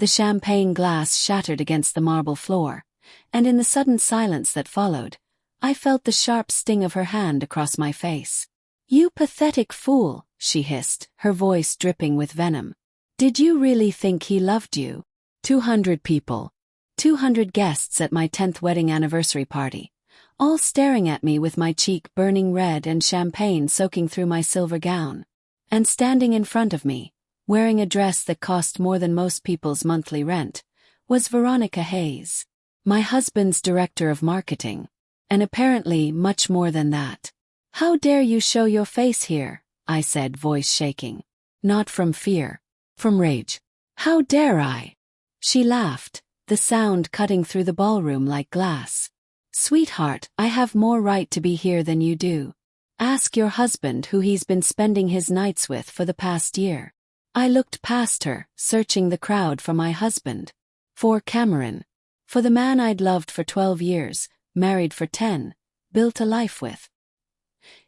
The champagne glass shattered against the marble floor, and in the sudden silence that followed, I felt the sharp sting of her hand across my face. "You pathetic fool," she hissed, her voice dripping with venom. "Did you really think he loved you?" 200 people. 200 guests at my 10th wedding anniversary party, all staring at me with my cheek burning red and champagne soaking through my silver gown. And standing in front of me, wearing a dress that cost more than most people's monthly rent, was Veronica Hayes, my husband's director of marketing, and apparently much more than that. "How dare you show your face here?" I said, voice shaking. Not from fear. From rage. "How dare I?" She laughed, the sound cutting through the ballroom like glass. "Sweetheart, I have more right to be here than you do. Ask your husband who he's been spending his nights with for the past year." I looked past her, searching the crowd for my husband. For Cameron. For the man I'd loved for 12 years, married for 10, built a life with.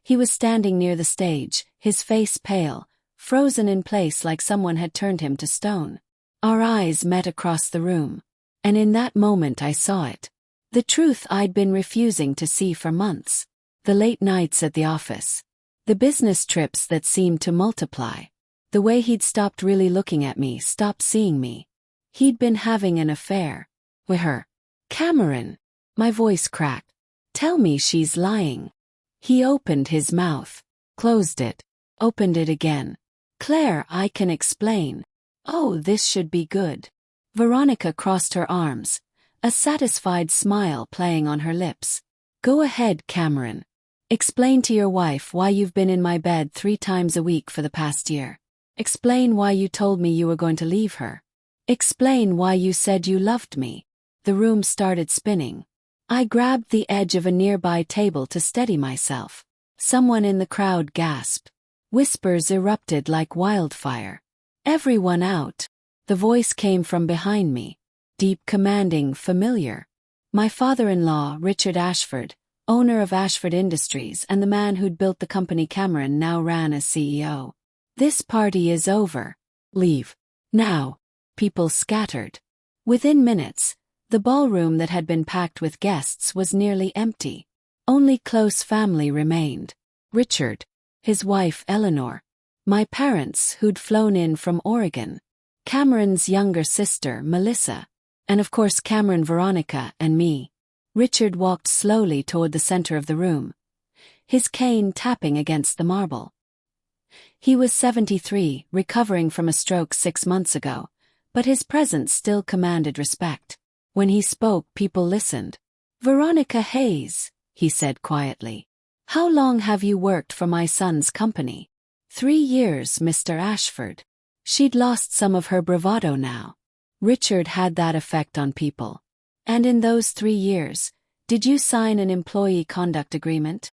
He was standing near the stage, his face pale, frozen in place like someone had turned him to stone. Our eyes met across the room. And in that moment I saw it. The truth I'd been refusing to see for months. The late nights at the office. The business trips that seemed to multiply. The way he'd stopped really looking at me, stopped seeing me. He'd been having an affair. With her. "Cameron." My voice cracked. "Tell me she's lying." He opened his mouth. Closed it. Opened it again. "Claire, I can explain." "Oh, this should be good." Veronica crossed her arms, a satisfied smile playing on her lips. "Go ahead, Cameron. Explain to your wife why you've been in my bed 3 times a week for the past year. Explain why you told me you were going to leave her. Explain why you said you loved me." The room started spinning. I grabbed the edge of a nearby table to steady myself. Someone in the crowd gasped. Whispers erupted like wildfire. "Everyone out." The voice came from behind me. Deep, commanding, familiar. My father-in-law, Richard Ashford, owner of Ashford Industries and the man who'd built the company Cameron now ran as CEO. "This party is over. Leave. Now." People scattered. Within minutes, the ballroom that had been packed with guests was nearly empty. Only close family remained. Richard, his wife Eleanor, my parents who'd flown in from Oregon, Cameron's younger sister Melissa, and of course Cameron, Veronica, and me. Richard walked slowly toward the center of the room, his cane tapping against the marble. He was 73, recovering from a stroke 6 months ago, but his presence still commanded respect. When he spoke, people listened. "Veronica Hayes," he said quietly. "How long have you worked for my son's company?" 3 years, Mr. Ashford." She'd lost some of her bravado now. Richard had that effect on people. "And in those 3 years, did you sign an employee conduct agreement?"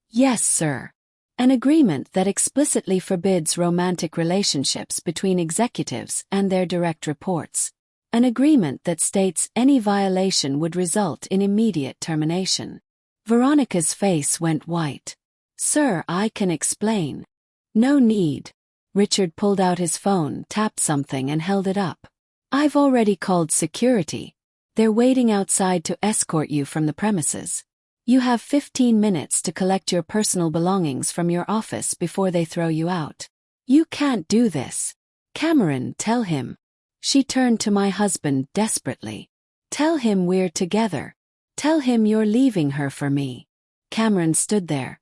"Yes, sir. An agreement that explicitly forbids romantic relationships between executives and their direct reports. An agreement that states any violation would result in immediate termination." Veronica's face went white. "Sir, I can explain." "No need." Richard pulled out his phone, tapped something and held it up. "I've already called security. They're waiting outside to escort you from the premises. You have 15 minutes to collect your personal belongings from your office before they throw you out." "You can't do this." "Cameron, tell him." She turned to my husband desperately. "Tell him we're together. Tell him you're leaving her for me." Cameron stood there,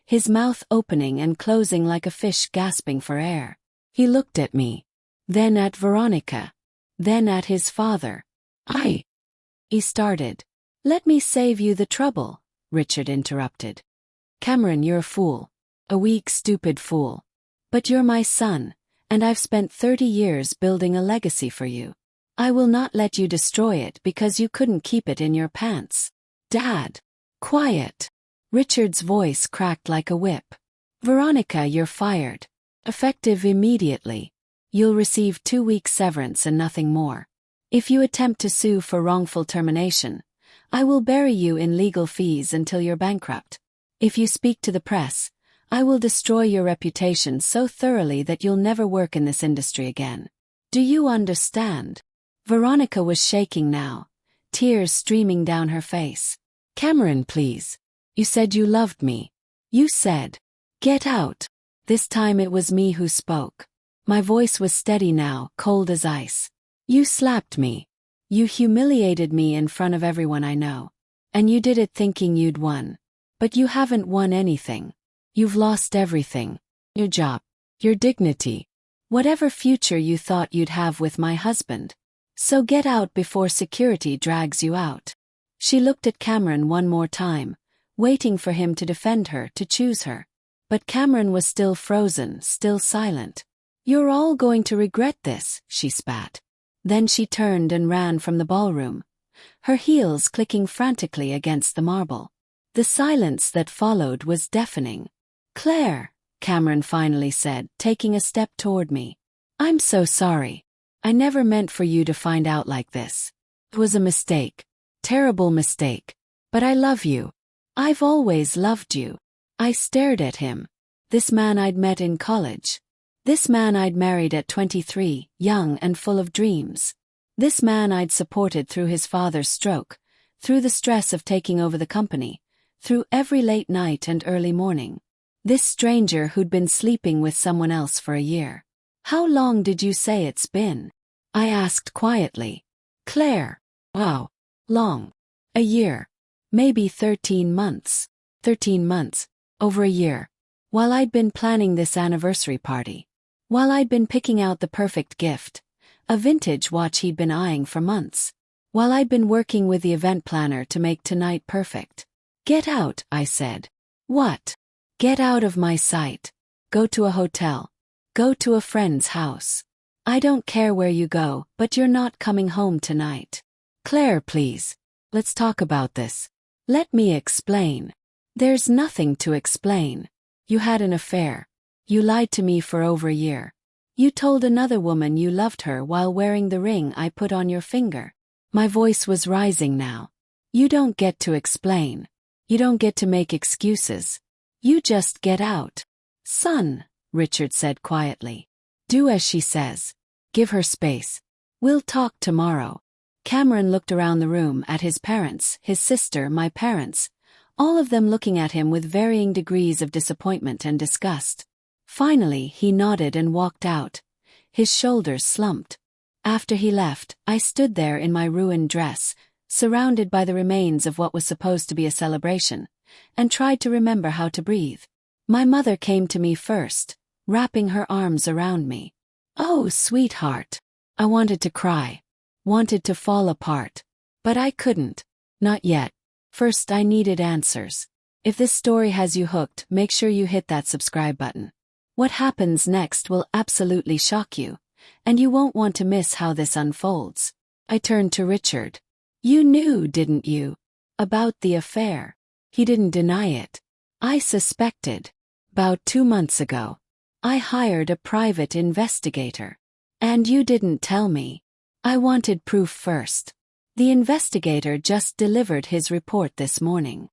his mouth opening and closing like a fish gasping for air. He looked at me, then at Veronica, then at his father. He started. "Let me save you the trouble," Richard interrupted. "Cameron, you're a fool. A weak, stupid fool. But you're my son, and I've spent 30 years building a legacy for you. I will not let you destroy it because you couldn't keep it in your pants." "Dad." "Quiet." Richard's voice cracked like a whip. "Veronica, you're fired. Effective immediately. You'll receive 2 weeks severance and nothing more. If you attempt to sue for wrongful termination, I will bury you in legal fees until you're bankrupt. If you speak to the press, I will destroy your reputation so thoroughly that you'll never work in this industry again. Do you understand? Veronica was shaking now, tears streaming down her face. Cameron, please. You said you loved me. You said, get out. This time it was me who spoke. My voice was steady now, cold as ice. You slapped me. You humiliated me in front of everyone I know. And you did it thinking you'd won. But you haven't won anything. You've lost everything. Your job. Your dignity. Whatever future you thought you'd have with my husband. So get out before security drags you out. She looked at Cameron one more time, waiting for him to defend her, to choose her. But Cameron was still frozen, still silent. You're all going to regret this, she spat. Then she turned and ran from the ballroom, her heels clicking frantically against the marble. The silence that followed was deafening. Claire, Cameron finally said, taking a step toward me. I'm so sorry. I never meant for you to find out like this. It was a mistake. Terrible mistake. But I love you. I've always loved you. I stared at him. This man I'd met in college. This man I'd married at 23, young and full of dreams. This man I'd supported through his father's stroke, through the stress of taking over the company, through every late night and early morning. This stranger who'd been sleeping with someone else for a year. How long did you say it's been? I asked quietly. Claire. Wow. Long. A year. Maybe 13 months. 13 months. Over a year. While I'd been planning this anniversary party. While I'd been picking out the perfect gift. A vintage watch he'd been eyeing for months. While I'd been working with the event planner to make tonight perfect. Get out, I said. What? Get out of my sight. Go to a hotel. Go to a friend's house. I don't care where you go, but you're not coming home tonight. Claire, please. Let's talk about this. Let me explain. There's nothing to explain. You had an affair. You lied to me for over a year. You told another woman you loved her while wearing the ring I put on your finger. My voice was rising now. You don't get to explain. You don't get to make excuses. You just get out. Son, Richard said quietly. Do as she says. Give her space. We'll talk tomorrow. Cameron looked around the room at his parents, his sister, my parents, all of them looking at him with varying degrees of disappointment and disgust. Finally, he nodded and walked out. His shoulders slumped. After he left, I stood there in my ruined dress, surrounded by the remains of what was supposed to be a celebration, and tried to remember how to breathe. My mother came to me first, wrapping her arms around me. Oh, sweetheart. I wanted to cry. Wanted to fall apart. But I couldn't. Not yet. First, I needed answers. If this story has you hooked, make sure you hit that subscribe button. What happens next will absolutely shock you, and you won't want to miss how this unfolds. I turned to Richard. You knew, didn't you? About the affair. He didn't deny it. I suspected. About 2 months ago. I hired a private investigator. And you didn't tell me. I wanted proof first. The investigator just delivered his report this morning.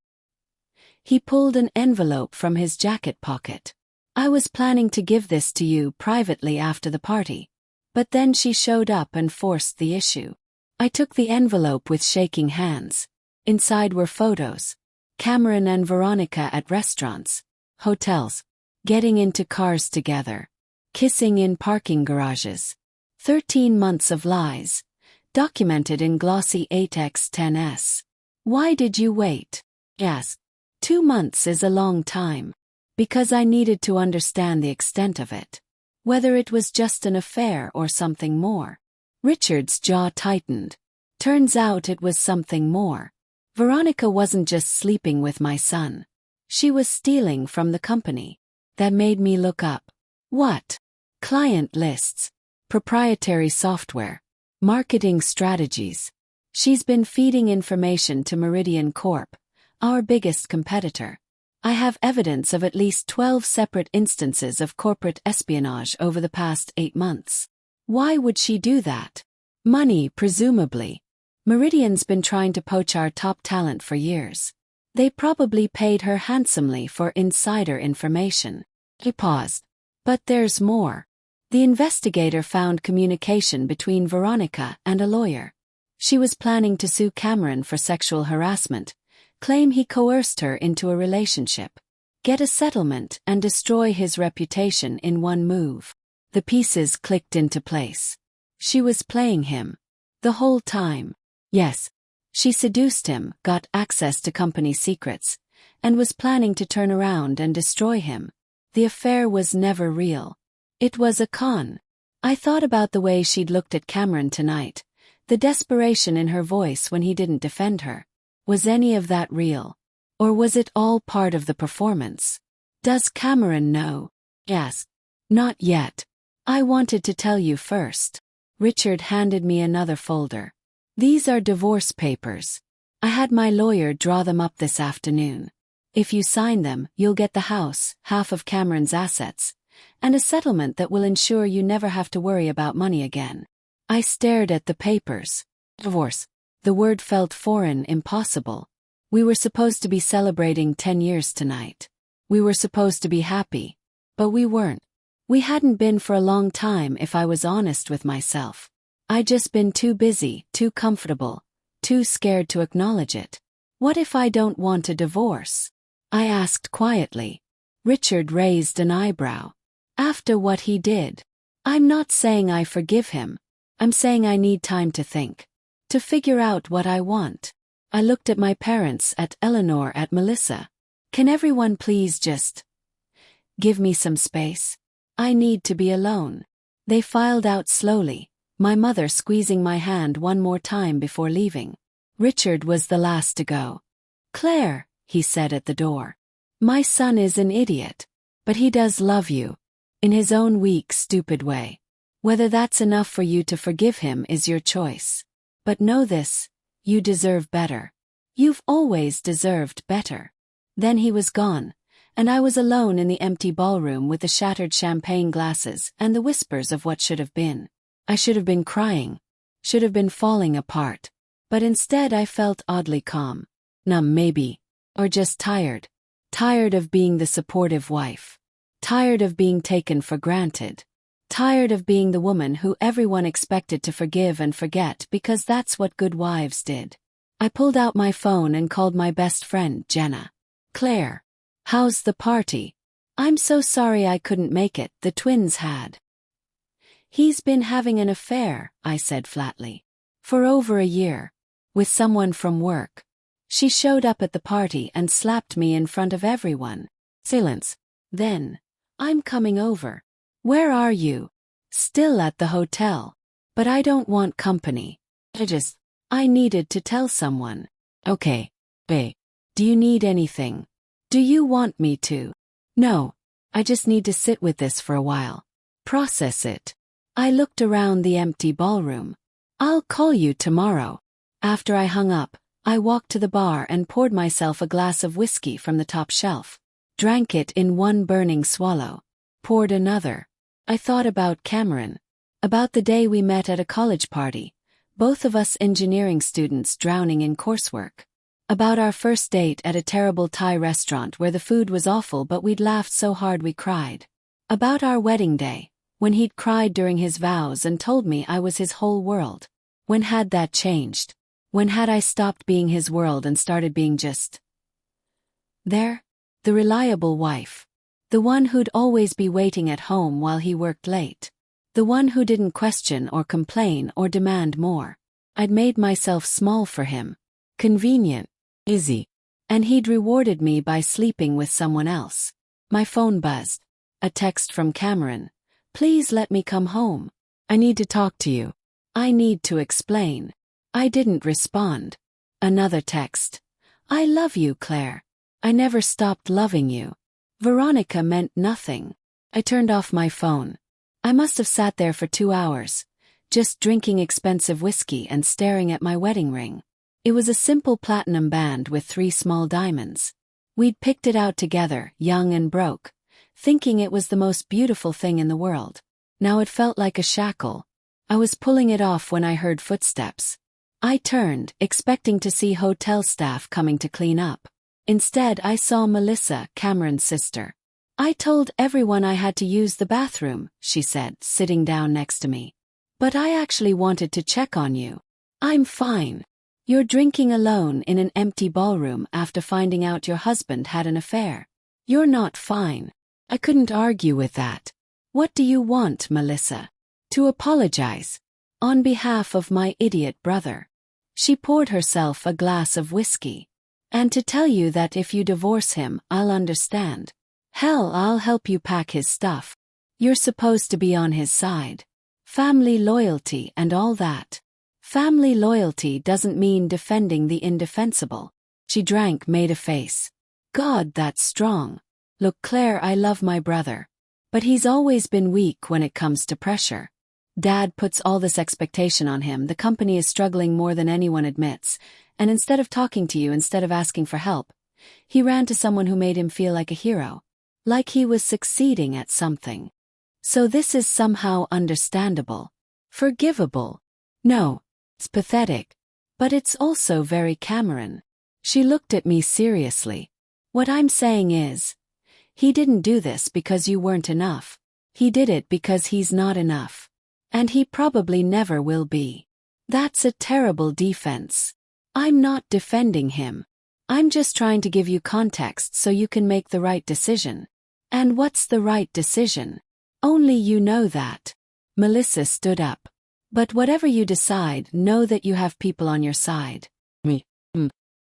He pulled an envelope from his jacket pocket. I was planning to give this to you privately after the party. But then she showed up and forced the issue. I took the envelope with shaking hands. Inside were photos. Cameron and Veronica at restaurants, hotels, getting into cars together, kissing in parking garages. 13 months of lies, documented in glossy 8x10s. Why did you wait? Yes. 2 months is a long time. Because I needed to understand the extent of it. Whether it was just an affair or something more. Richard's jaw tightened. Turns out it was something more. Veronica wasn't just sleeping with my son. She was stealing from the company. That made me look up. What? Client lists. Proprietary software. Marketing strategies. She's been feeding information to Meridian Corp, our biggest competitor. I have evidence of at least 12 separate instances of corporate espionage over the past 8 months. Why would she do that? Money, presumably. Meridian's been trying to poach our top talent for years. They probably paid her handsomely for insider information. He paused. But there's more. The investigator found communication between Veronica and a lawyer. She was planning to sue Cameron for sexual harassment, claim he coerced her into a relationship, get a settlement and destroy his reputation in one move. The pieces clicked into place. She was playing him. The whole time. Yes. She seduced him, got access to company secrets, and was planning to turn around and destroy him. The affair was never real. It was a con. I thought about the way she'd looked at Cameron tonight, the desperation in her voice when he didn't defend her. Was any of that real? Or was it all part of the performance? Does Cameron know? Yes. Not yet. I wanted to tell you first. Richard handed me another folder. These are divorce papers. I had my lawyer draw them up this afternoon. If you sign them, you'll get the house, half of Cameron's assets, and a settlement that will ensure you never have to worry about money again. I stared at the papers. Divorce. The word felt foreign, impossible. We were supposed to be celebrating 10 years tonight. We were supposed to be happy. But we weren't. We hadn't been for a long time if I was honest with myself. I'd just been too busy, too comfortable, too scared to acknowledge it. What if I don't want a divorce? I asked quietly. Richard raised an eyebrow. After what he did. I'm not saying I forgive him. I'm saying I need time to think. To figure out what I want. I looked at my parents, at Eleanor, at Melissa. Can everyone please just give me some space? I need to be alone. They filed out slowly, my mother squeezing my hand one more time before leaving. Richard was the last to go. Claire, he said at the door. My son is an idiot. But he does love you. In his own weak, stupid way. Whether that's enough for you to forgive him is your choice. But know this, you deserve better. You've always deserved better. Then he was gone, and I was alone in the empty ballroom with the shattered champagne glasses and the whispers of what should have been. I should have been crying. Should have been falling apart. But instead I felt oddly calm. Numb maybe. Or just tired. Tired of being the supportive wife. Tired of being taken for granted. Tired of being the woman who everyone expected to forgive and forget because that's what good wives did. I pulled out my phone and called my best friend, Jenna. Claire. How's the party? I'm so sorry I couldn't make it, the twins had. He's been having an affair, I said flatly. For over a year. With someone from work. She showed up at the party and slapped me in front of everyone. Silence. Then. I'm coming over. Where are you? Still at the hotel. But I don't want company. I needed to tell someone. Okay. Babe. Do you need anything? Do you want me to? No. I just need to sit with this for a while. Process it. I looked around the empty ballroom. I'll call you tomorrow. After I hung up, I walked to the bar and poured myself a glass of whiskey from the top shelf. Drank it in one burning swallow. Poured another. I thought about Cameron. About the day we met at a college party. Both of us engineering students drowning in coursework. About our first date at a terrible Thai restaurant where the food was awful but we'd laughed so hard we cried. About our wedding day, when he'd cried during his vows and told me I was his whole world. When had that changed? When had I stopped being his world and started being just there? The reliable wife. The one who'd always be waiting at home while he worked late. The one who didn't question or complain or demand more. I'd made myself small for him. Convenient. Easy. And he'd rewarded me by sleeping with someone else. My phone buzzed. A text from Cameron. Please let me come home. I need to talk to you. I need to explain. I didn't respond. Another text. I love you, Claire. I never stopped loving you. Veronica meant nothing. I turned off my phone. I must have sat there for 2 hours, just drinking expensive whiskey and staring at my wedding ring. It was a simple platinum band with 3 small diamonds. We'd picked it out together, young and broke, thinking it was the most beautiful thing in the world. Now it felt like a shackle. I was pulling it off when I heard footsteps. I turned, expecting to see hotel staff coming to clean up. Instead, I saw Melissa, Cameron's sister. I told everyone I had to use the bathroom, she said, sitting down next to me. But I actually wanted to check on you. I'm fine. You're drinking alone in an empty ballroom after finding out your husband had an affair. You're not fine. I couldn't argue with that. What do you want, Melissa? To apologize. On behalf of my idiot brother. She poured herself a glass of whiskey. And to tell you that if you divorce him, I'll understand. Hell, I'll help you pack his stuff. You're supposed to be on his side. Family loyalty and all that. Family loyalty doesn't mean defending the indefensible. She drank, made a face. God, that's strong. Look, Claire, I love my brother. But he's always been weak when it comes to pressure. Dad puts all this expectation on him. The company is struggling more than anyone admits. And instead of talking to you, instead of asking for help, he ran to someone who made him feel like a hero. Like he was succeeding at something. So this is somehow understandable. Forgivable. No, it's pathetic. But it's also very Cameron. She looked at me seriously. What I'm saying is, he didn't do this because you weren't enough. He did it because he's not enough. And he probably never will be. That's a terrible defense. I'm not defending him. I'm just trying to give you context so you can make the right decision. And what's the right decision? Only you know that. Melissa stood up. But whatever you decide, know that you have people on your side. Me.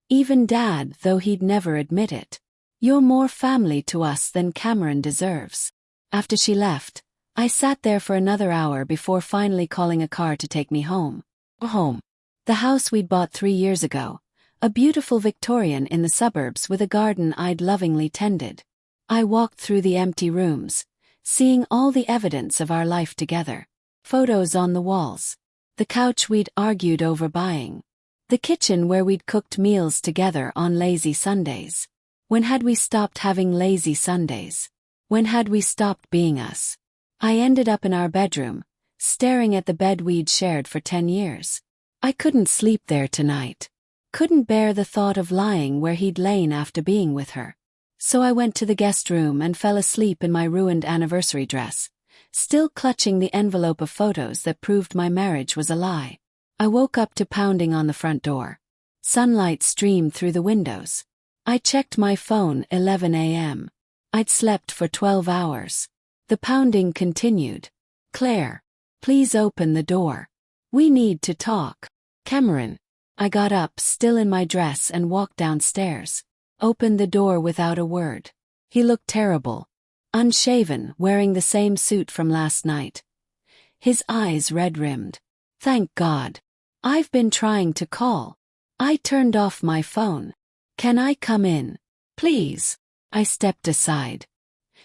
Even Dad, though he'd never admit it. You're more family to us than Cameron deserves. After she left, I sat there for another hour before finally calling a car to take me home. Home. The house we'd bought 3 years ago. A beautiful Victorian in the suburbs with a garden I'd lovingly tended. I walked through the empty rooms, seeing all the evidence of our life together. Photos on the walls. The couch we'd argued over buying. The kitchen where we'd cooked meals together on lazy Sundays. When had we stopped having lazy Sundays? When had we stopped being us? I ended up in our bedroom, staring at the bed we'd shared for 10 years. I couldn't sleep there tonight. Couldn't bear the thought of lying where he'd lain after being with her. So I went to the guest room and fell asleep in my ruined anniversary dress, still clutching the envelope of photos that proved my marriage was a lie. I woke up to pounding on the front door. Sunlight streamed through the windows. I checked my phone, 11 a.m. I'd slept for 12 hours. The pounding continued. Claire, please open the door. We need to talk. Cameron. I got up, still in my dress, and walked downstairs. Opened the door without a word. He looked terrible. Unshaven, wearing the same suit from last night. His eyes red-rimmed. Thank God. I've been trying to call. I turned off my phone. Can I come in? Please. I stepped aside.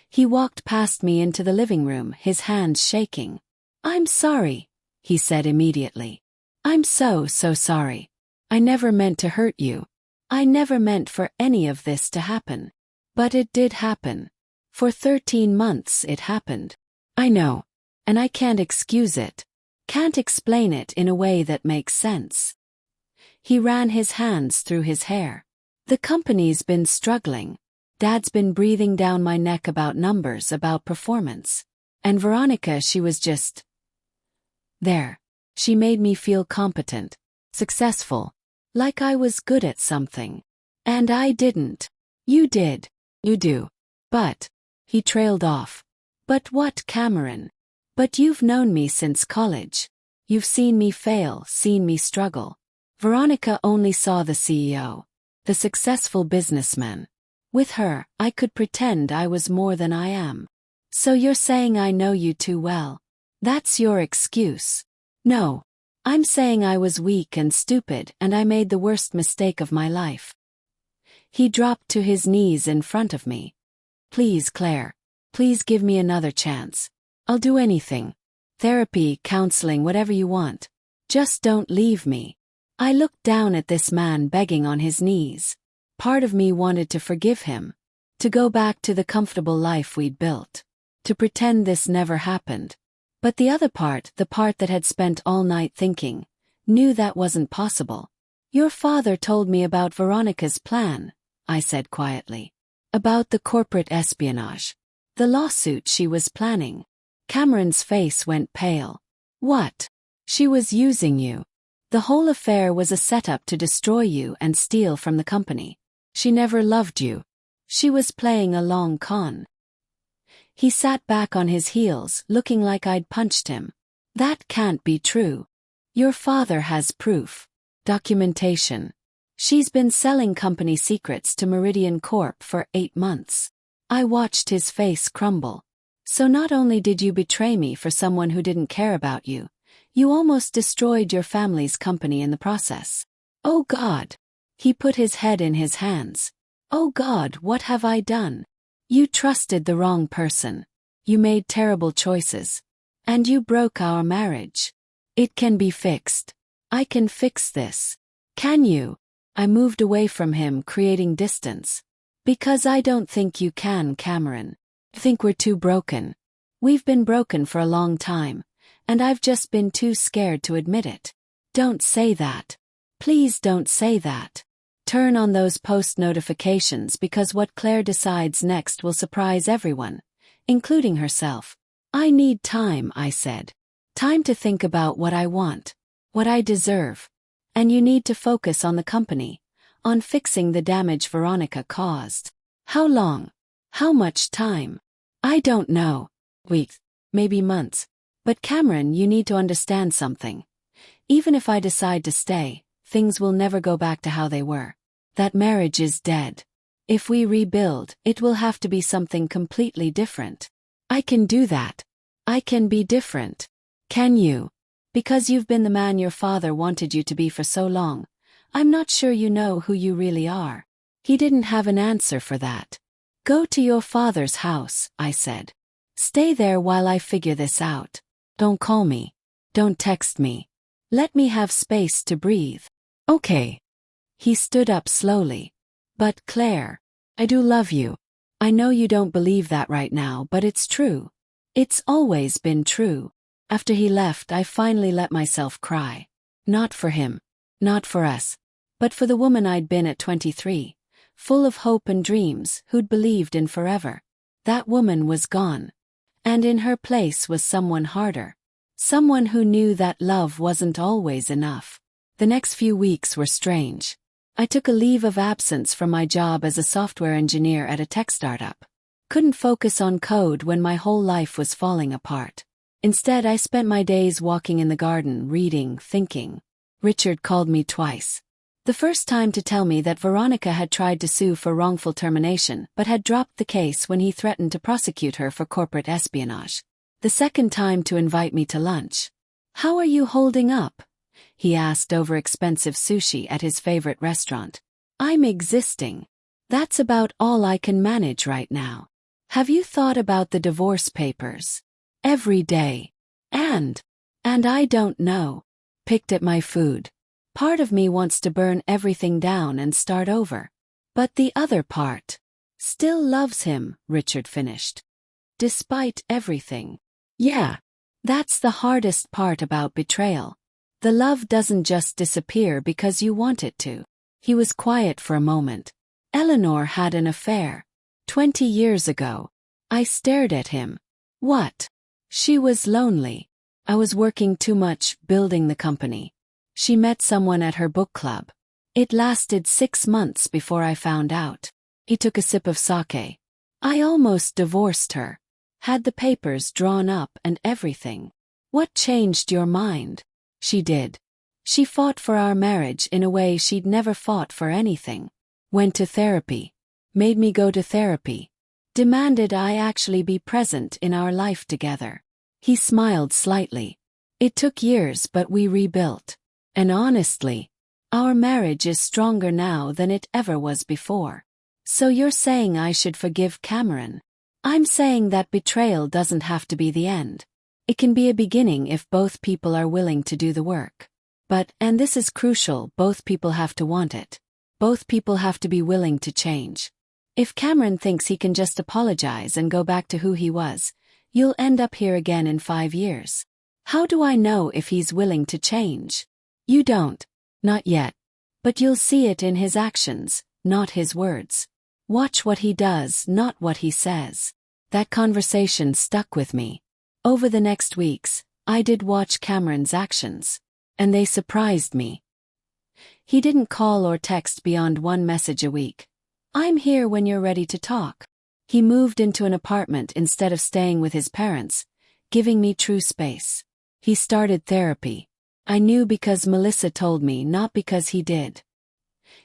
He walked past me into the living room, his hands shaking. I'm sorry, he said immediately. I'm so sorry. I never meant to hurt you. I never meant for any of this to happen. But it did happen. For 13 months it happened. I know. And I can't excuse it. Can't explain it in a way that makes sense. He ran his hands through his hair. The company's been struggling. Dad's been breathing down my neck about numbers, about performance. And Veronica, she was just there. She made me feel competent, successful, like I was good at something. And I didn't. You did. You do. But, he trailed off. But what, Cameron? But you've known me since college. You've seen me fail, seen me struggle. Veronica only saw the CEO, the successful businessman. With her, I could pretend I was more than I am. So you're saying I know you too well? That's your excuse. No. I'm saying I was weak and stupid and I made the worst mistake of my life. He dropped to his knees in front of me. Please, Claire. Please give me another chance. I'll do anything. Therapy, counseling, whatever you want. Just don't leave me. I looked down at this man begging on his knees. Part of me wanted to forgive him. To go back to the comfortable life we'd built. To pretend this never happened. But the other part, the part that had spent all night thinking, knew that wasn't possible. Your father told me about Veronica's plan, I said quietly. About the corporate espionage. The lawsuit she was planning. Cameron's face went pale. What? She was using you. The whole affair was a setup to destroy you and steal from the company. She never loved you. She was playing a long con. He sat back on his heels, looking like I'd punched him. That can't be true. Your father has proof. Documentation. She's been selling company secrets to Meridian Corp for 8 months. I watched his face crumble. So not only did you betray me for someone who didn't care about you, you almost destroyed your family's company in the process. Oh God! He put his head in his hands. Oh God, what have I done? You trusted the wrong person. You made terrible choices. And you broke our marriage. It can be fixed. I can fix this. Can you? I moved away from him, creating distance. Because I don't think you can, Cameron. I think we're too broken. We've been broken for a long time, and I've just been too scared to admit it. Don't say that. Please don't say that. Turn on those post notifications because what Claire decides next will surprise everyone, including herself. I need time, I said. Time to think about what I want, what I deserve. And you need to focus on the company, on fixing the damage Veronica caused. How long? How much time? I don't know. Weeks, maybe months. But Cameron, you need to understand something. Even if I decide to stay, things will never go back to how they were. That marriage is dead. If we rebuild, it will have to be something completely different. I can do that. I can be different. Can you? Because you've been the man your father wanted you to be for so long, I'm not sure you know who you really are. He didn't have an answer for that. Go to your father's house, I said. Stay there while I figure this out. Don't call me. Don't text me. Let me have space to breathe. Okay. He stood up slowly. But Claire, I do love you. I know you don't believe that right now, but it's true. It's always been true. After he left, I finally let myself cry. Not for him. Not for us. But for the woman I'd been at 23. Full of hope and dreams, who'd believed in forever. That woman was gone. And in her place was someone harder. Someone who knew that love wasn't always enough. The next few weeks were strange. I took a leave of absence from my job as a software engineer at a tech startup. Couldn't focus on code when my whole life was falling apart. Instead, I spent my days walking in the garden, reading, thinking. Richard called me twice. The first time to tell me that Veronica had tried to sue for wrongful termination but had dropped the case when he threatened to prosecute her for corporate espionage. The second time to invite me to lunch. How are you holding up? He asked over expensive sushi at his favorite restaurant. I'm existing. That's about all I can manage right now. Have you thought about the divorce papers? Every day. And I don't know. Picked at my food. Part of me wants to burn everything down and start over. But the other part still loves him, Richard finished. Despite everything. Yeah. That's the hardest part about betrayal. The love doesn't just disappear because you want it to. He was quiet for a moment. Eleanor had an affair. 20 years ago. I stared at him. What? She was lonely. I was working too much, building the company. She met someone at her book club. It lasted 6 months before I found out. He took a sip of sake. I almost divorced her. Had the papers drawn up and everything. What changed your mind? She did. She fought for our marriage in a way she'd never fought for anything. Went to therapy. Made me go to therapy. Demanded I actually be present in our life together. He smiled slightly. It took years, but we rebuilt. And honestly, our marriage is stronger now than it ever was before. So you're saying I should forgive Cameron? I'm saying that betrayal doesn't have to be the end. It can be a beginning if both people are willing to do the work. But, and this is crucial, both people have to want it. Both people have to be willing to change. If Cameron thinks he can just apologize and go back to who he was, you'll end up here again in 5 years. How do I know if he's willing to change? You don't. Not yet. But you'll see it in his actions, not his words. Watch what he does, not what he says. That conversation stuck with me. Over the next weeks, I did watch Cameron's actions. And they surprised me. He didn't call or text beyond one message a week. "I'm here when you're ready to talk." He moved into an apartment instead of staying with his parents, giving me true space. He started therapy. I knew because Melissa told me, not because he did.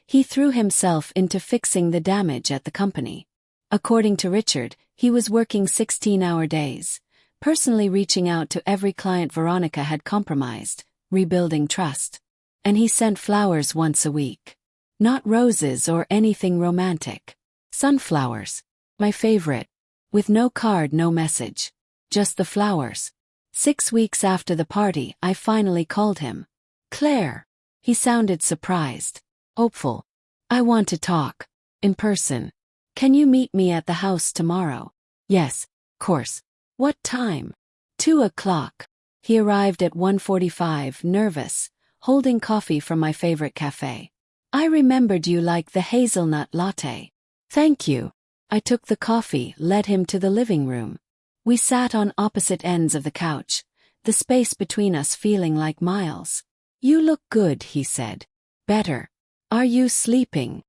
He threw himself into fixing the damage at the company. According to Richard, he was working 16-hour days, personally reaching out to every client Veronica had compromised, rebuilding trust. And he sent flowers once a week. Not roses or anything romantic. Sunflowers. My favorite. With no card, no message. Just the flowers. 6 weeks after the party, I finally called him. "Claire." He sounded surprised. Hopeful. "I want to talk. In person. Can you meet me at the house tomorrow?" "Yes, course." "What time?" 2 o'clock. He arrived at 1:45, nervous, holding coffee from my favorite cafe. "I remembered you like the hazelnut latte." "Thank you." I took the coffee, led him to the living room. We sat on opposite ends of the couch, the space between us feeling like miles. "You look good," he said. "Better." "Are you sleeping?"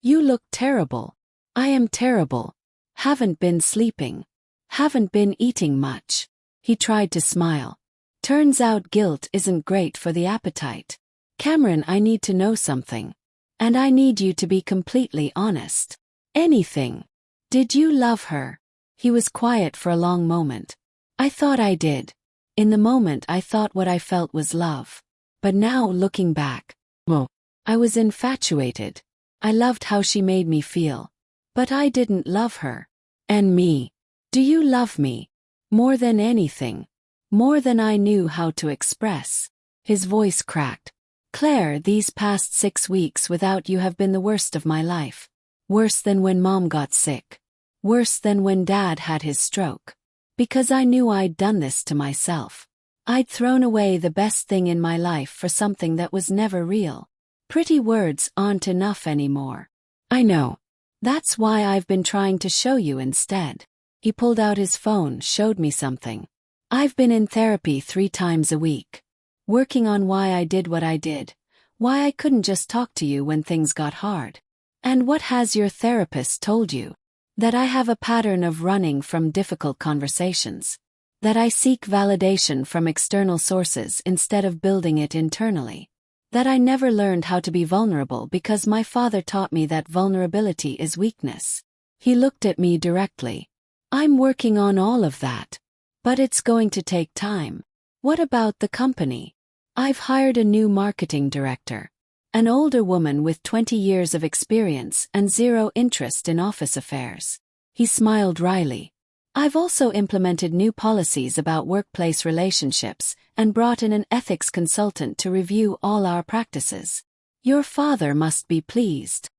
"You look terrible." "I am terrible. Haven't been sleeping. Haven't been eating much." He tried to smile. "Turns out guilt isn't great for the appetite." "Cameron, I need to know something. And I need you to be completely honest. Anything. Did you love her?" He was quiet for a long moment. "I thought I did. In the moment I thought what I felt was love. But now, looking back, I was infatuated. I loved how she made me feel. But I didn't love her. And me. Do you love me? More than anything. More than I knew how to express." His voice cracked. "Claire, these past 6 weeks without you have been the worst of my life. Worse than when Mom got sick. Worse than when Dad had his stroke. Because I knew I'd done this to myself. I'd thrown away the best thing in my life for something that was never real. Pretty words aren't enough anymore. I know. That's why I've been trying to show you instead." He pulled out his phone, showed me something. "I've been in therapy 3 times a week. Working on why I did what I did. Why I couldn't just talk to you when things got hard. And what has your therapist told you? That I have a pattern of running from difficult conversations. That I seek validation from external sources instead of building it internally. That I never learned how to be vulnerable because my father taught me that vulnerability is weakness." He looked at me directly. "I'm working on all of that. But it's going to take time." "What about the company?" "I've hired a new marketing director. An older woman with 20 years of experience and 0 interest in office affairs." He smiled wryly. "I've also implemented new policies about workplace relationships and brought in an ethics consultant to review all our practices. Your father must be pleased."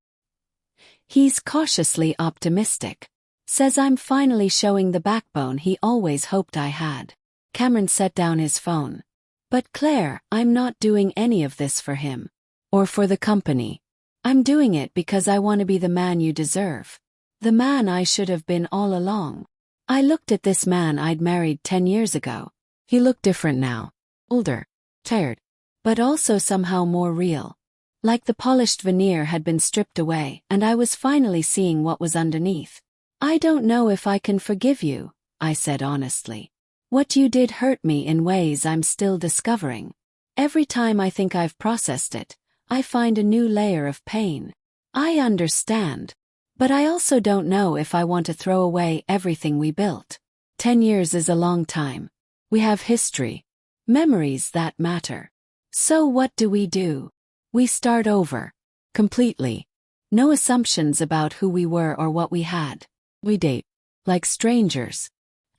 He's cautiously optimistic. Says I'm finally showing the backbone he always hoped I had. Cameron set down his phone. "But Claire, I'm not doing any of this for him. Or for the company. I'm doing it because I want to be the man you deserve. The man I should have been all along." I looked at this man I'd married 10 years ago. He looked different now. Older. Tired. But also somehow more real. Like the polished veneer had been stripped away and I was finally seeing what was underneath. "I don't know if I can forgive you," I said honestly. "What you did hurt me in ways I'm still discovering. Every time I think I've processed it, I find a new layer of pain. I understand. But I also don't know if I want to throw away everything we built. 10 years is a long time. We have history. Memories that matter. So what do? We start over. Completely. No assumptions about who we were or what we had. We date. Like strangers.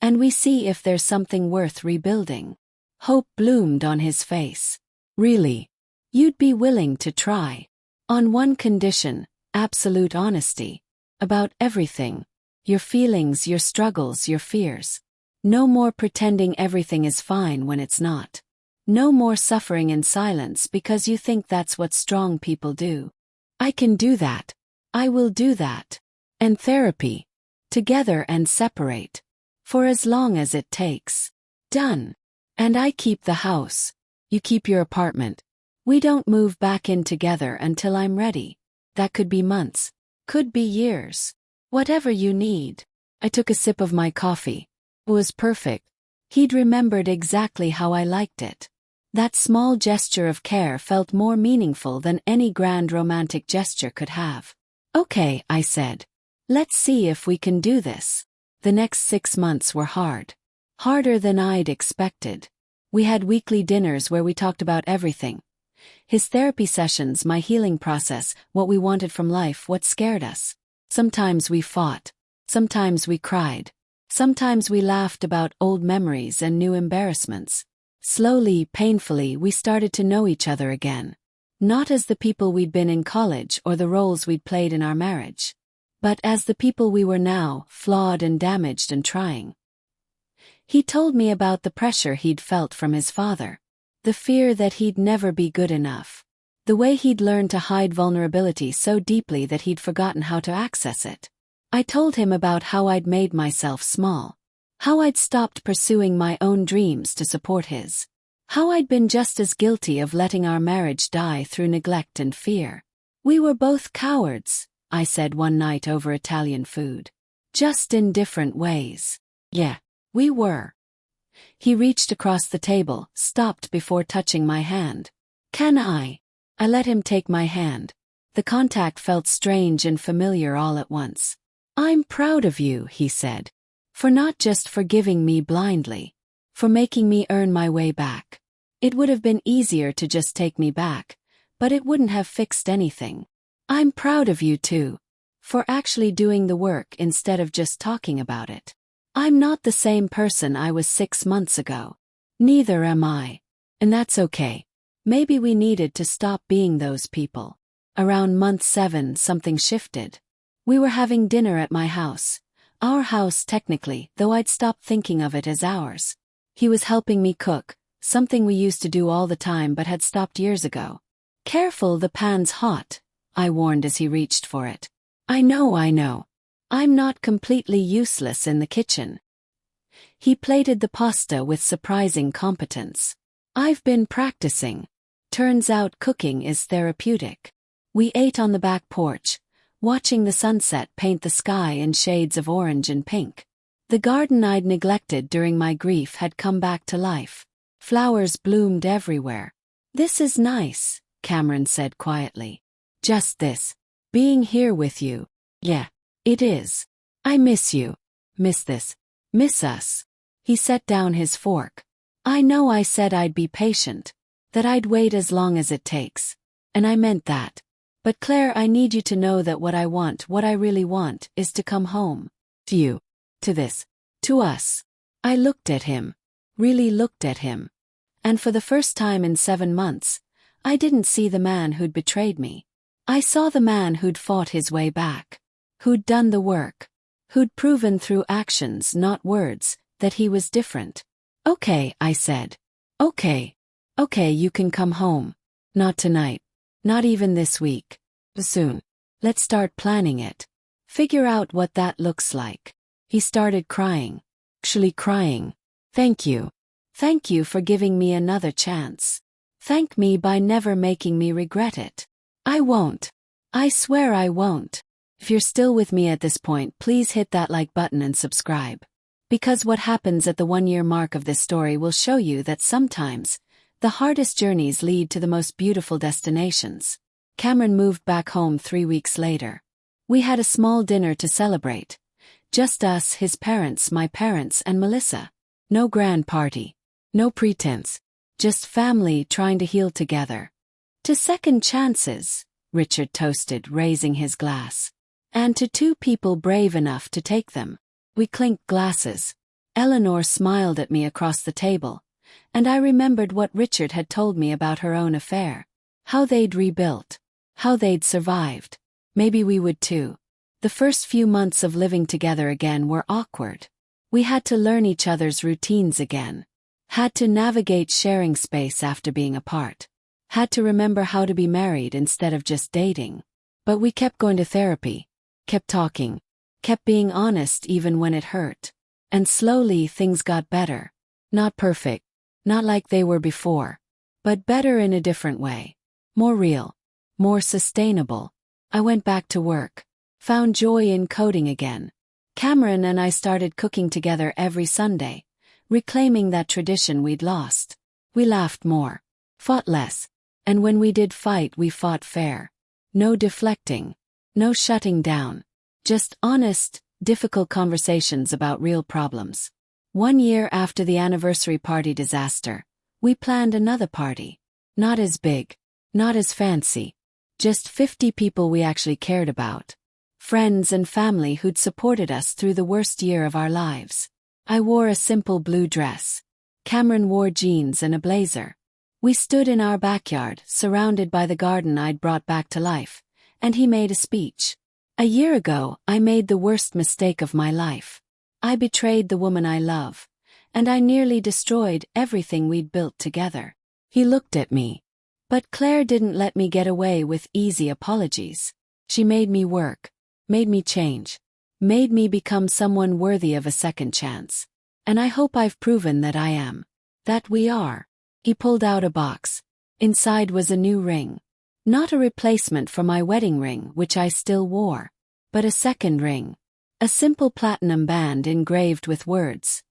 And we see if there's something worth rebuilding." Hope bloomed on his face. "Really? You'd be willing to try? On one condition, absolute honesty. About everything. Your feelings, your struggles, your fears. No more pretending everything is fine when it's not. No more suffering in silence because you think that's what strong people do." "I can do that. I will do that. And therapy. Together and separate. For as long as it takes. Done. And I keep the house. You keep your apartment. We don't move back in together until I'm ready. That could be months. Could be years. Whatever you need. I took a sip of my coffee. It was perfect. He'd remembered exactly how I liked it. That small gesture of care felt more meaningful than any grand romantic gesture could have. Okay, I said. Let's see if we can do this. The next 6 months were hard. Harder than I'd expected. We had weekly dinners where we talked about everything. His therapy sessions, my healing process, what we wanted from life, what scared us. Sometimes we fought. Sometimes we cried. Sometimes we laughed about old memories and new embarrassments. Slowly, painfully, we started to know each other again. Not as the people we'd been in college or the roles we'd played in our marriage, but as the people we were now, flawed and damaged and trying. He told me about the pressure he'd felt from his father. The fear that he'd never be good enough. The way he'd learned to hide vulnerability so deeply that he'd forgotten how to access it. I told him about how I'd made myself small. How I'd stopped pursuing my own dreams to support his. How I'd been just as guilty of letting our marriage die through neglect and fear. We were both cowards, I said one night over Italian food. Just in different ways. Yeah, we were. He reached across the table, stopped before touching my hand. Can I? I let him take my hand. The contact felt strange and familiar all at once. I'm proud of you, he said. For not just forgiving me blindly. For making me earn my way back. It would have been easier to just take me back, but it wouldn't have fixed anything. I'm proud of you too. For actually doing the work instead of just talking about it. I'm not the same person I was 6 months ago. Neither am I. And that's okay. Maybe we needed to stop being those people. Around month 7, something shifted. We were having dinner at my house. Our house technically, though I'd stopped thinking of it as ours. He was helping me cook, something we used to do all the time but had stopped years ago. Careful, the pan's hot, I warned as he reached for it. I know. I'm not completely useless in the kitchen. He plated the pasta with surprising competence. I've been practicing. Turns out cooking is therapeutic. We ate on the back porch, watching the sunset paint the sky in shades of orange and pink. The garden I'd neglected during my grief had come back to life. Flowers bloomed everywhere. This is nice, Cameron said quietly. Just this. Being here with you. Yeah, it is. I miss you. Miss this. Miss us. He set down his fork. I know I said I'd be patient. That I'd wait as long as it takes. And I meant that. But Claire, I need you to know that what I really want, is to come home. To you. To this. To us. I looked at him. Really looked at him. And for the first time in 7 months, I didn't see the man who'd betrayed me. I saw the man who'd fought his way back. Who'd done the work. Who'd proven through actions, not words, that he was different. Okay, I said. Okay. Okay, you can come home. Not tonight. Not even this week. Soon. Let's start planning it. Figure out what that looks like. He started crying. Actually crying. Thank you. Thank you for giving me another chance. Thank me by never making me regret it. I won't. I swear I won't. If you're still with me at this point, please hit that like button and subscribe. Because what happens at the 1-year mark of this story will show you that sometimes, the hardest journeys lead to the most beautiful destinations. Cameron moved back home 3 weeks later. We had a small dinner to celebrate. Just us, his parents, my parents, and Melissa. No grand party. No pretense. Just family trying to heal together. To second chances, Richard toasted, raising his glass. And to 2 people brave enough to take them. We clinked glasses. Eleanor smiled at me across the table. And I remembered what Richard had told me about her own affair. How they'd rebuilt. How they'd survived. Maybe we would too. The first few months of living together again were awkward. We had to learn each other's routines again. Had to navigate sharing space after being apart. Had to remember how to be married instead of just dating. But we kept going to therapy. Kept talking. kept being honest even when it hurt. And slowly things got better. Not perfect, not like they were before, but better in a different way. More real, more sustainable. I went back to work, found joy in coding again. Cameron and I started cooking together every Sunday, reclaiming that tradition we'd lost. We laughed more, fought less, and when we did fight, we fought fair. No deflecting, no shutting down, just honest, difficult conversations about real problems. 1 year after the anniversary party disaster, we planned another party. Not as big, not as fancy, just 50 people we actually cared about. Friends and family who'd supported us through the worst year of our lives. I wore a simple blue dress. Cameron wore jeans and a blazer. We stood in our backyard, surrounded by the garden I'd brought back to life, and he made a speech. A year ago, I made the worst mistake of my life. I betrayed the woman I love, and I nearly destroyed everything we'd built together. He looked at me. But Claire didn't let me get away with easy apologies. She made me work, made me change, made me become someone worthy of a second chance. And I hope I've proven that I am. That we are. He pulled out a box. Inside was a new ring. Not a replacement for my wedding ring, which I still wore, but a second ring. A simple platinum band engraved with words.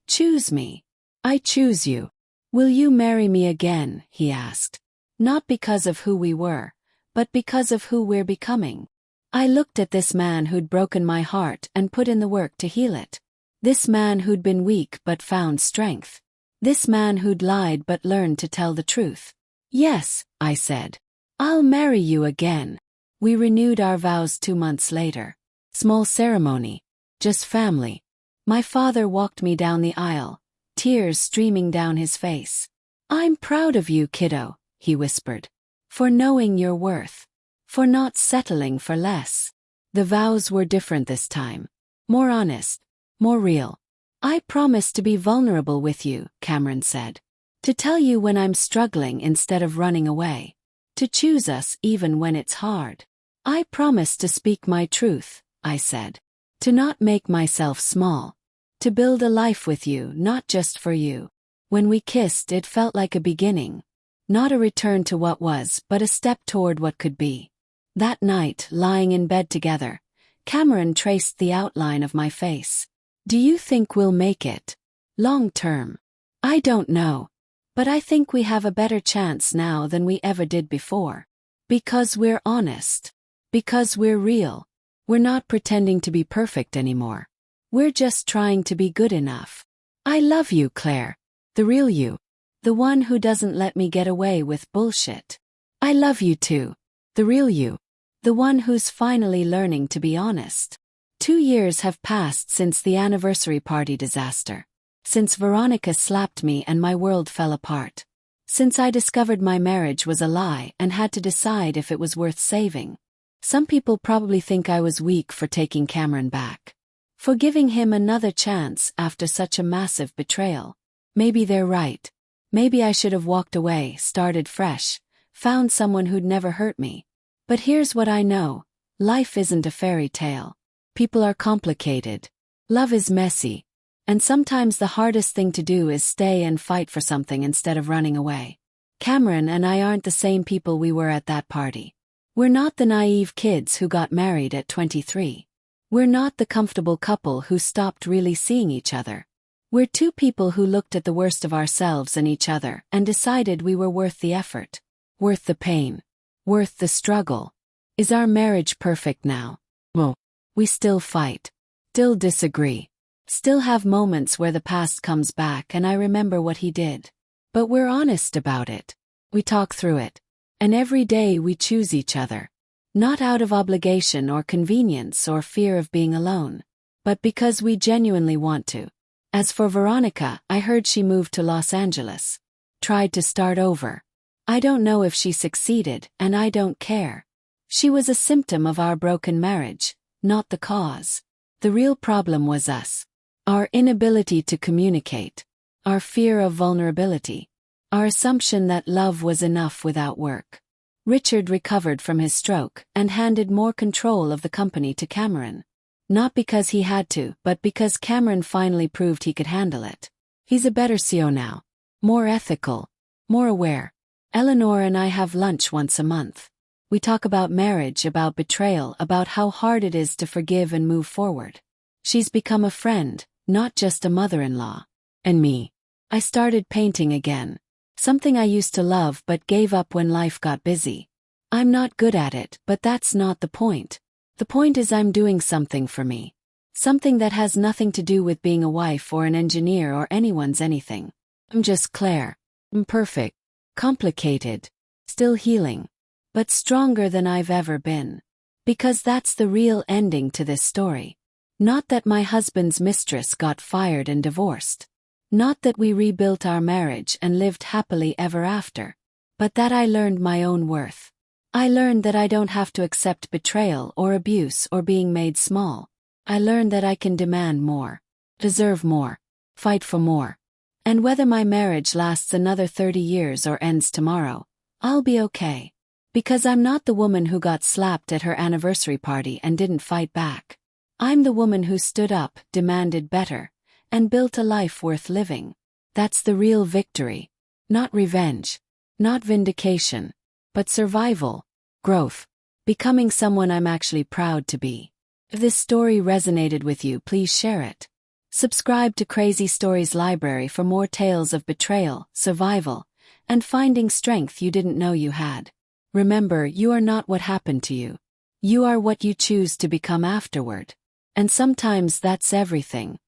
Choose me. I choose you. Will you marry me again? He asked. Not because of who we were, but because of who we're becoming. I looked at this man who'd broken my heart and put in the work to heal it. This man who'd been weak but found strength. This man who'd lied but learned to tell the truth. Yes, I said. I'll marry you again. We renewed our vows 2 months later. Small ceremony. Just family. My father walked me down the aisle, tears streaming down his face. I'm proud of you, kiddo, he whispered. For knowing your worth. For not settling for less. The vows were different this time. More honest. More real. I promise to be vulnerable with you, Cameron said. To tell you when I'm struggling instead of running away. To choose us even when it's hard. I promise to speak my truth, I said. To not make myself small. To build a life with you, not just for you. When we kissed, it felt like a beginning. Not a return to what was, but a step toward what could be. That night, lying in bed together, Cameron traced the outline of my face. Do you think we'll make it? Long term. I don't know. But I think we have a better chance now than we ever did before. Because we're honest. Because we're real. We're not pretending to be perfect anymore. We're just trying to be good enough. I love you, Claire. The real you. The one who doesn't let me get away with bullshit. I love you too. The real you. The one who's finally learning to be honest. 2 years have passed since the anniversary party disaster. Since Veronica slapped me and my world fell apart. Since I discovered my marriage was a lie and had to decide if it was worth saving. Some people probably think I was weak for taking Cameron back. For giving him another chance after such a massive betrayal. Maybe they're right. Maybe I should have walked away, started fresh, found someone who'd never hurt me. But here's what I know. Life isn't a fairy tale. People are complicated. Love is messy. And sometimes the hardest thing to do is stay and fight for something instead of running away. Cameron and I aren't the same people we were at that party. We're not the naive kids who got married at 23. We're not the comfortable couple who stopped really seeing each other. We're two people who looked at the worst of ourselves and each other and decided we were worth the effort. Worth the pain. Worth the struggle. Is our marriage perfect now? Well, we still fight. Still disagree. Still have moments where the past comes back and I remember what he did. But we're honest about it. We talk through it. And every day we choose each other. Not out of obligation or convenience or fear of being alone. But because we genuinely want to. As for Veronica, I heard she moved to Los Angeles. Tried to start over. I don't know if she succeeded, and I don't care. She was a symptom of our broken marriage, not the cause. The real problem was us. Our inability to communicate. Our fear of vulnerability. Our assumption that love was enough without work. Richard recovered from his stroke and handed more control of the company to Cameron. Not because he had to, but because Cameron finally proved he could handle it. He's a better CEO now. More ethical. More aware. Eleanor and I have lunch once a month. We talk about marriage, about betrayal, about how hard it is to forgive and move forward. She's become a friend, not just a mother-in-law. And me. I started painting again. Something I used to love but gave up when life got busy. I'm not good at it, but that's not the point. The point is I'm doing something for me. Something that has nothing to do with being a wife or an engineer or anyone's anything. I'm just Claire. Imperfect. Complicated. Still healing. But stronger than I've ever been. Because that's the real ending to this story. Not that my husband's mistress got fired and divorced. Not that we rebuilt our marriage and lived happily ever after. But that I learned my own worth. I learned that I don't have to accept betrayal or abuse or being made small. I learned that I can demand more. Deserve more. Fight for more. And whether my marriage lasts another 30 years or ends tomorrow, I'll be okay. Because I'm not the woman who got slapped at her anniversary party and didn't fight back. I'm the woman who stood up, demanded better, and built a life worth living. That's the real victory. Not revenge. Not vindication. But survival. Growth. Becoming someone I'm actually proud to be. If this story resonated with you, please share it. Subscribe to Crazy Stories Library for more tales of betrayal, survival, and finding strength you didn't know you had. Remember, you are not what happened to you. You are what you choose to become afterward. And sometimes that's everything.